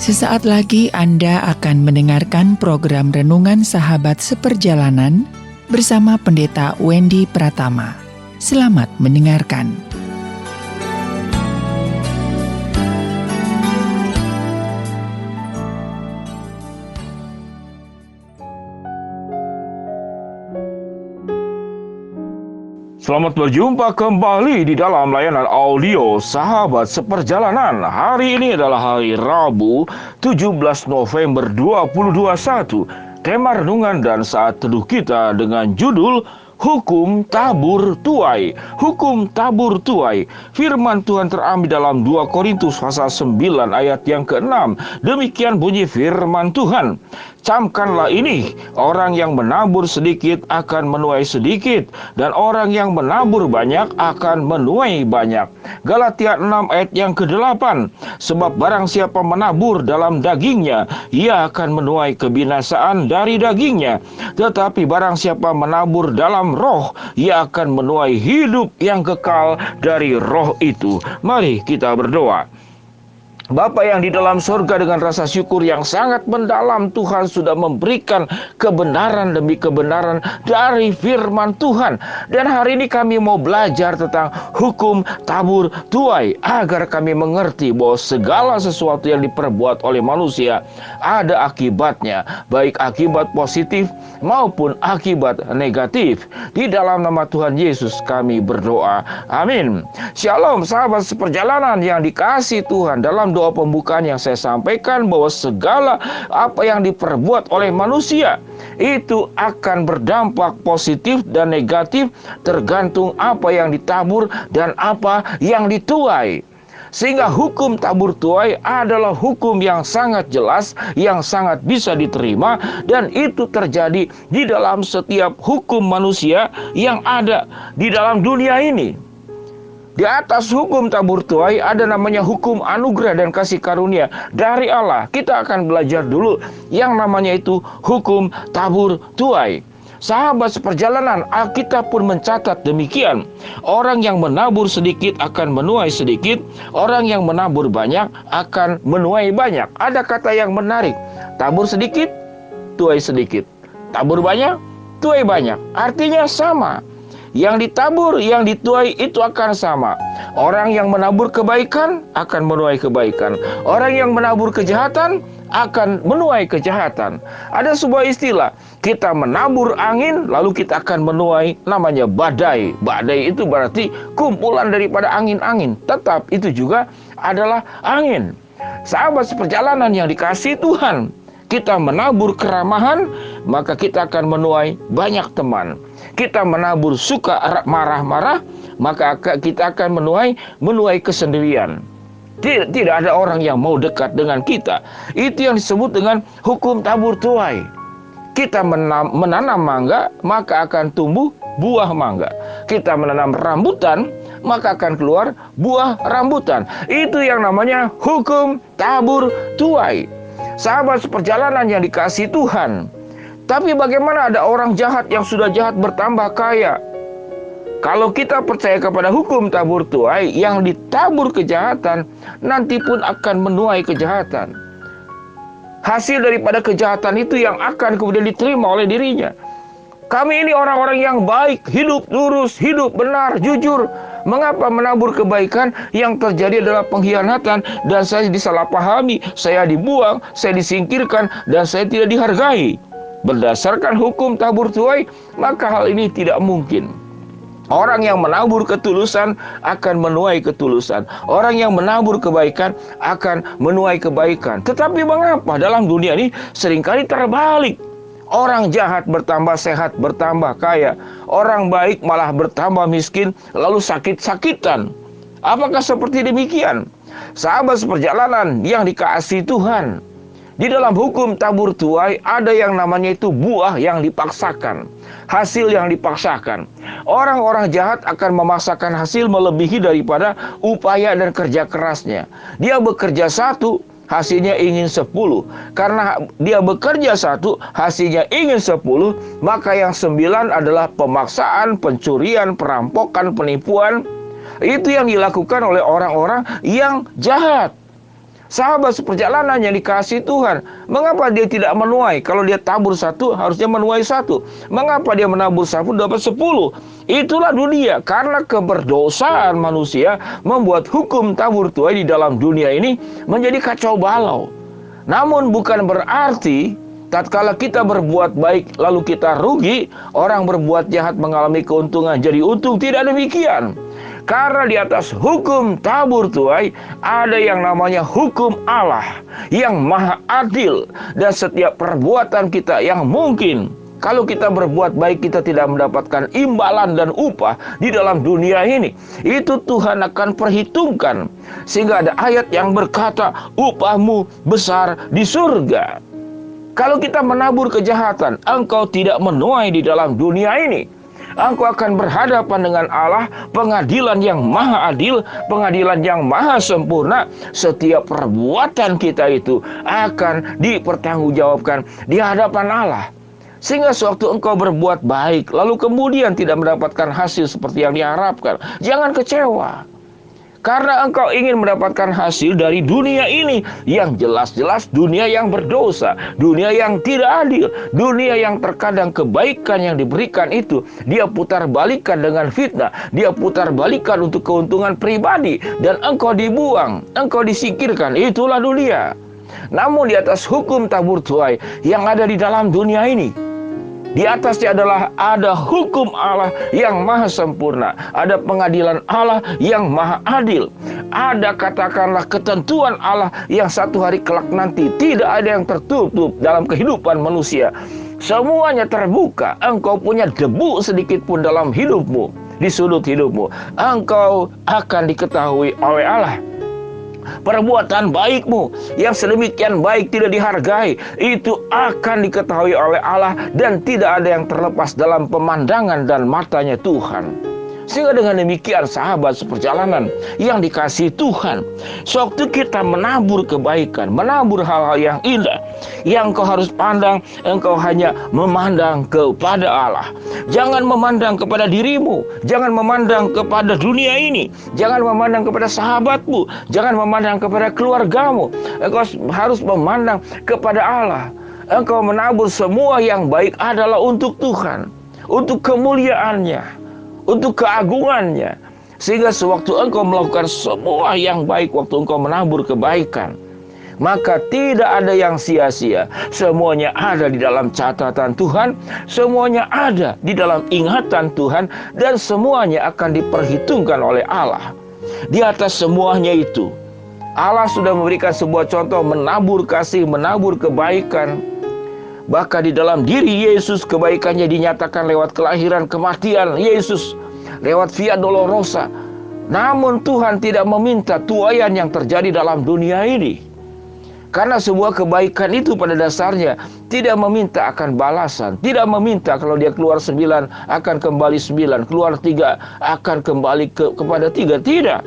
Sesaat lagi Anda akan mendengarkan program Renungan Sahabat Seperjalanan bersama Pendeta Wendy Pratama. Selamat mendengarkan. Selamat berjumpa kembali di dalam layanan audio Sahabat Seperjalanan. Hari ini adalah hari Rabu, 17 November 2021. Tema renungan dan saat teduh kita dengan judul Hukum Tabur Tuai. Hukum tabur tuai. Firman Tuhan terambil dalam 2 Korintus pasal 9 ayat yang ke-6. Demikian bunyi firman Tuhan. Camkanlah ini, orang yang menabur sedikit akan menuai sedikit, dan orang yang menabur banyak akan menuai banyak. Galatia 6 ayat yang ke-8. Sebab barang siapa menabur dalam dagingnya, ia akan menuai kebinasaan dari dagingnya. Tetapi barang siapa menabur dalam roh, ia akan menuai hidup yang kekal dari roh itu. Mari kita berdoa. Bapa yang di dalam surga, dengan rasa syukur yang sangat mendalam, Tuhan sudah memberikan kebenaran demi kebenaran dari firman Tuhan. Dan hari ini kami mau belajar tentang hukum tabur tuai, agar kami mengerti bahwa segala sesuatu yang diperbuat oleh manusia ada akibatnya, baik akibat positif maupun akibat negatif. Di dalam nama Tuhan Yesus kami berdoa. Amin. Shalom sahabat seperjalanan yang dikasihi Tuhan. Dalam doa pembukaan yang saya sampaikan bahwa segala apa yang diperbuat oleh manusia itu akan berdampak positif dan negatif tergantung apa yang ditabur dan apa yang dituai. Sehingga hukum tabur tuai adalah hukum yang sangat jelas, yang sangat bisa diterima, dan itu terjadi di dalam setiap hukum manusia yang ada di dalam dunia ini. Di atas hukum tabur tuai ada namanya hukum anugerah dan kasih karunia dari Allah. Kita akan belajar dulu yang namanya itu hukum tabur tuai. Sahabat seperjalanan, Alkitab pun mencatat demikian. Orang yang menabur sedikit akan menuai sedikit, orang yang menabur banyak akan menuai banyak. Ada kata yang menarik, tabur sedikit, tuai sedikit. Tabur banyak, tuai banyak. Artinya sama. Yang ditabur, yang dituai itu akan sama. Orang yang menabur kebaikan akan menuai kebaikan. Orang yang menabur kejahatan akan menuai kejahatan. Ada sebuah istilah, kita menabur angin lalu kita akan menuai namanya badai. Badai itu berarti kumpulan daripada angin-angin, tetap itu juga adalah angin. Sahabat seperjalanan yang dikasihi Tuhan, kita menabur keramahan, maka kita akan menuai banyak teman. Kita menabur suka marah-marah, maka kita akan menuai kesendirian. Tidak ada orang yang mau dekat dengan kita. Itu yang disebut dengan hukum tabur tuai. Kita menanam mangga, maka akan tumbuh buah mangga. Kita menanam rambutan, maka akan keluar buah rambutan. Itu yang namanya hukum tabur tuai. Sahabat seperjalanan yang dikasihi Tuhan. Tapi bagaimana ada orang jahat yang sudah jahat bertambah kaya? Kalau kita percaya kepada hukum tabur tuai, yang ditabur kejahatan nanti pun akan menuai kejahatan. Hasil daripada kejahatan itu yang akan kemudian diterima oleh dirinya. Kami ini orang-orang yang baik, hidup lurus, hidup benar, jujur. Mengapa menabur kebaikan yang terjadi adalah pengkhianatan dan saya disalahpahami, saya dibuang, saya disingkirkan, dan saya tidak dihargai? Berdasarkan hukum tabur tuai, maka hal ini tidak mungkin. Orang yang menabur ketulusan akan menuai ketulusan. Orang yang menabur kebaikan akan menuai kebaikan. Tetapi mengapa dalam dunia ini seringkali terbalik? Orang jahat bertambah sehat, bertambah kaya. Orang baik malah bertambah miskin, lalu sakit-sakitan. Apakah seperti demikian? Sahabat seperjalanan yang dikasihi Tuhan, di dalam hukum tabur tuai ada yang namanya itu buah yang dipaksakan, hasil yang dipaksakan. Orang-orang jahat akan memaksakan hasil melebihi daripada upaya dan kerja kerasnya. Dia bekerja 1, hasilnya ingin 10. Karena dia bekerja 1, hasilnya ingin 10, maka yang 9 adalah pemaksaan, pencurian, perampokan, penipuan. Itu yang dilakukan oleh orang-orang yang jahat. Sahabat seperjalanan yang dikasihi Tuhan, mengapa dia tidak menuai? Kalau dia tabur satu, harusnya menuai satu. Mengapa dia menabur satu, dapat 10? Itulah dunia, karena keberdosaan manusia membuat hukum tabur tuai di dalam dunia ini menjadi kacau balau. Namun bukan berarti tatkala kita berbuat baik lalu kita rugi, orang berbuat jahat mengalami keuntungan jadi untung. Tidak demikian. Karena di atas hukum tabur tuai ada yang namanya hukum Allah yang maha adil. Dan setiap perbuatan kita yang mungkin kalau kita berbuat baik kita tidak mendapatkan imbalan dan upah di dalam dunia ini, itu Tuhan akan perhitungkan. Sehingga ada ayat yang berkata, upahmu besar di surga. Kalau kita menabur kejahatan, engkau tidak menuai di dalam dunia ini. Engkau akan berhadapan dengan Allah, pengadilan yang maha adil, pengadilan yang maha sempurna. Setiap perbuatan kita itu akan dipertanggungjawabkan di hadapan Allah. Sehingga sewaktu engkau berbuat baik, lalu kemudian tidak mendapatkan hasil seperti yang diharapkan, jangan kecewa. Karena engkau ingin mendapatkan hasil dari dunia ini yang jelas-jelas dunia yang berdosa, dunia yang tidak adil, dunia yang terkadang kebaikan yang diberikan itu dia putar balikan dengan fitnah, dia putar balikan untuk keuntungan pribadi, dan engkau dibuang, engkau disingkirkan. Itulah dunia. Namun di atas hukum tabur tuai yang ada di dalam dunia ini, di atasnya adalah ada hukum Allah yang maha sempurna. Ada pengadilan Allah yang maha adil. Ada katakanlah ketentuan Allah yang satu hari kelak nanti tidak ada yang tertutup dalam kehidupan manusia. Semuanya terbuka. Engkau punya debu sedikit pun dalam hidupmu, di sudut hidupmu, engkau akan diketahui oleh Allah. Perbuatan baikmu yang sedemikian baik tidak dihargai, itu akan diketahui oleh Allah dan tidak ada yang terlepas dalam pemandangan dan matanya Tuhan. Sehingga dengan demikian sahabat seperjalanan yang dikasihi Tuhan, sewaktu kita menabur kebaikan, menabur hal-hal yang indah, yang kau harus pandang, engkau hanya memandang kepada Allah. Jangan memandang kepada dirimu, jangan memandang kepada dunia ini, jangan memandang kepada sahabatmu, jangan memandang kepada keluargamu. Engkau harus memandang kepada Allah. Engkau menabur semua yang baik adalah untuk Tuhan, untuk kemuliaannya, untuk keagungannya. Sehingga sewaktu engkau melakukan semua yang baik, waktu engkau menabur kebaikan, maka tidak ada yang sia-sia. Semuanya ada di dalam catatan Tuhan, semuanya ada di dalam ingatan Tuhan, dan semuanya akan diperhitungkan oleh Allah. Di atas semuanya itu, Allah sudah memberikan sebuah contoh menabur kasih, menabur kebaikan. Bahkan di dalam diri Yesus kebaikannya dinyatakan lewat kelahiran, kematian Yesus, lewat Via Dolorosa. Namun Tuhan tidak meminta tuaian yang terjadi dalam dunia ini. Karena sebuah kebaikan itu pada dasarnya tidak meminta akan balasan. Tidak meminta kalau dia keluar 9 akan kembali 9, keluar 3 akan kembali kepada 3. Tidak.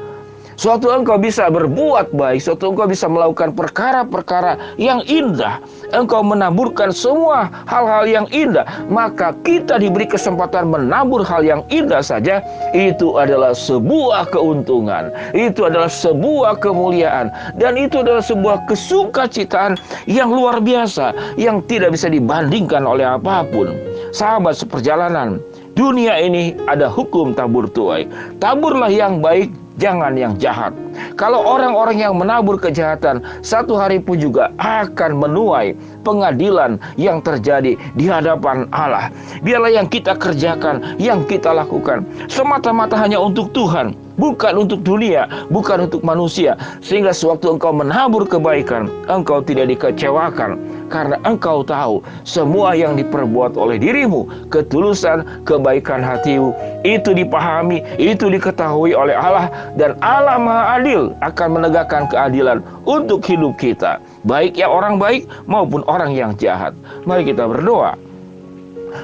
Suatu engkau bisa berbuat baik, suatu engkau bisa melakukan perkara-perkara yang indah, engkau menaburkan semua hal-hal yang indah, maka kita diberi kesempatan menabur hal yang indah saja. Itu adalah sebuah keuntungan, itu adalah sebuah kemuliaan, dan itu adalah sebuah kesukacitaan yang luar biasa, yang tidak bisa dibandingkan oleh apapun. Sahabat seperjalanan, dunia ini ada hukum tabur tuai. Taburlah yang baik, jangan yang jahat. Kalau orang-orang yang menabur kejahatan, satu hari pun juga akan menuai pengadilan yang terjadi di hadapan Allah. Biarlah yang kita kerjakan, yang kita lakukan, semata-mata hanya untuk Tuhan, bukan untuk dunia, bukan untuk manusia. Sehingga sewaktu engkau menabur kebaikan, engkau tidak dikecewakan. Karena engkau tahu semua yang diperbuat oleh dirimu, ketulusan, kebaikan hatimu, itu dipahami, itu diketahui oleh Allah. Dan Allah Maha Adil akan menegakkan keadilan untuk hidup kita, baik yang orang baik maupun orang yang jahat. Mari kita berdoa.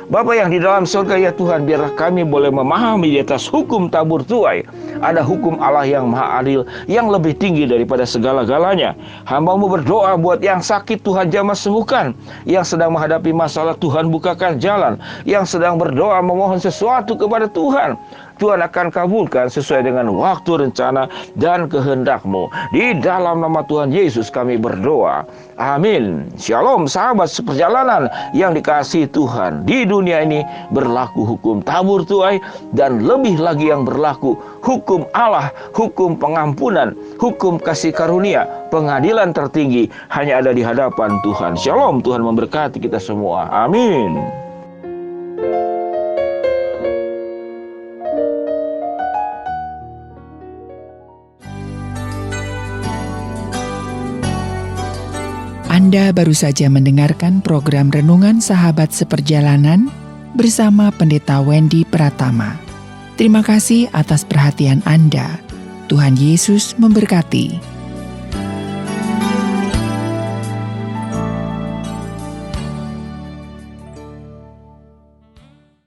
Bapa yang di dalam surga, ya Tuhan, biarlah kami boleh memahami di atas hukum tabur tuai ada hukum Allah yang maha adil, yang lebih tinggi daripada segala-galanya. Hamba-Mu berdoa buat yang sakit, Tuhan jamah sembuhkan. Yang sedang menghadapi masalah, Tuhan bukakan jalan. Yang sedang berdoa memohon sesuatu kepada Tuhan, Tuhan akan kabulkan sesuai dengan waktu, rencana, dan kehendak-Mu. Di dalam nama Tuhan Yesus kami berdoa. Amin. Shalom sahabat seperjalanan yang dikasihi Tuhan. Di dunia ini berlaku hukum tabur tuai, dan lebih lagi yang berlaku hukum Allah, hukum pengampunan, hukum kasih karunia, pengadilan tertinggi hanya ada di hadapan Tuhan. Shalom, Tuhan memberkati kita semua. Amin. Anda baru saja mendengarkan program Renungan Sahabat Seperjalanan bersama Pendeta Wendy Pratama. Terima kasih atas perhatian Anda. Tuhan Yesus memberkati.